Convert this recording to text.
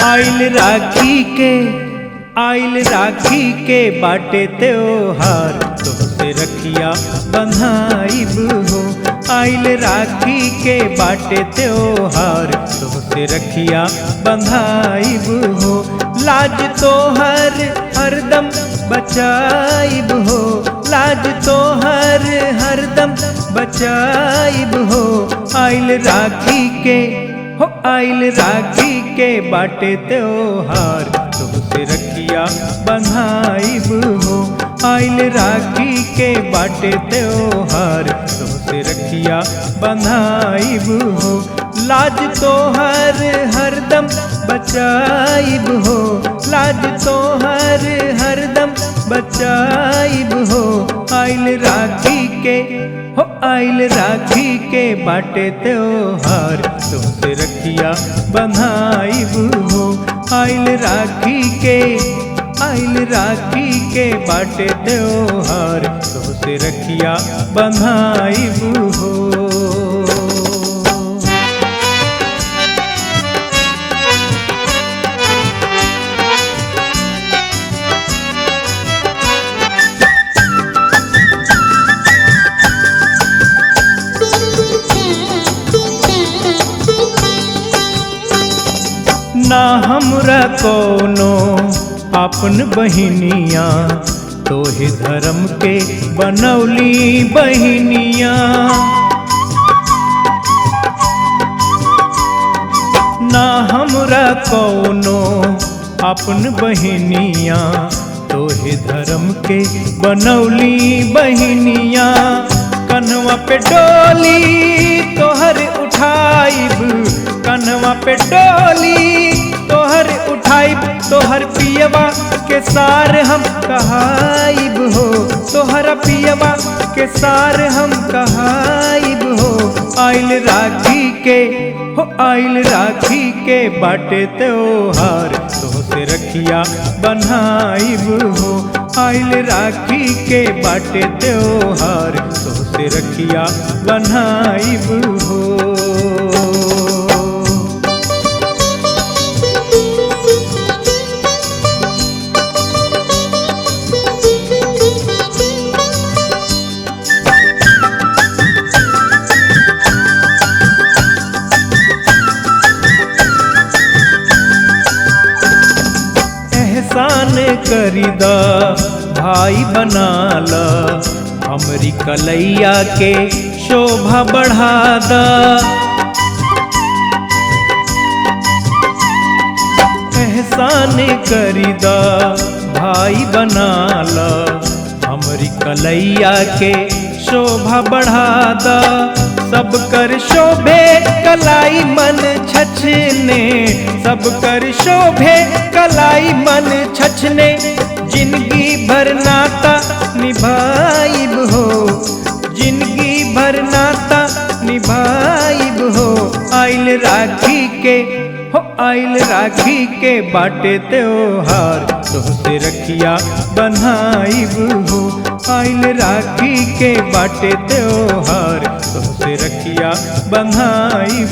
आइल राखी के बाटे त्योहार, तोहसे रखिया बंधाइब हो। आइल राखी के बाटे त्योहार, तोहसे रखिया बंधाइब हो। लाज तोहर हरदम बचाइब हो, लाज तोहर हरदम बचाइब हो। आइल राखी के आइल राखी के बाटे त्योहार, तोहसे रखिया बंधाइब हो। आइल राखी के बाटे त्योहार, तोहसे रखिया बंधाइब हो। लाज तोहर हरदम बचाइब हो, लाज तोहर हरदम बचाइब हो। आइल राखी के बाटे त्योहार, तोहसे रखिया बंधाइब हो। आइल राखी के बाटे त्योहार, तोहसे रखिया बंधाइब हो। ना हमरा कोनो आपन बहिनिया, तोहे धर्म के बनौली बहिनिया। ना हमरा कोनो आपन बहिनिया, तोहे धर्म के बनौली बहिनिया। कन्हवा पे डोली तोहर उठाइब, कन्हवा पे डोली तोहर उठाइब। तोहर पियवा के सार हम कहाइब हो, तोहर पियवा के सार हम कहाइब हो। आइल राखी के बाटे त्योहार, तोहसे रखिया बंधाइब हो। आइल राखी के बाटे त्योहार, तोहसे रखिया बंधाइब हो। एहसान करीदा भाई बनाला, हमरी कलैया के शोभा बढ़ादा। एहसान करीदा भाई बनाला, हमरी कलैया के शोभा बढ़ादा। सब कर शोभे कलाई मन छछने, सब कर शोभे कलाई मन छछने। जिंदगी भर नाता निभाइब हो, जिंदगी भर नाता निभाइब हो। आइल राखी के बाटे त्योहार, तोहसे रखिया बंधाइब हो। आइल राखी के बाटे त्योहार, तोहसे रखिया बंधाइब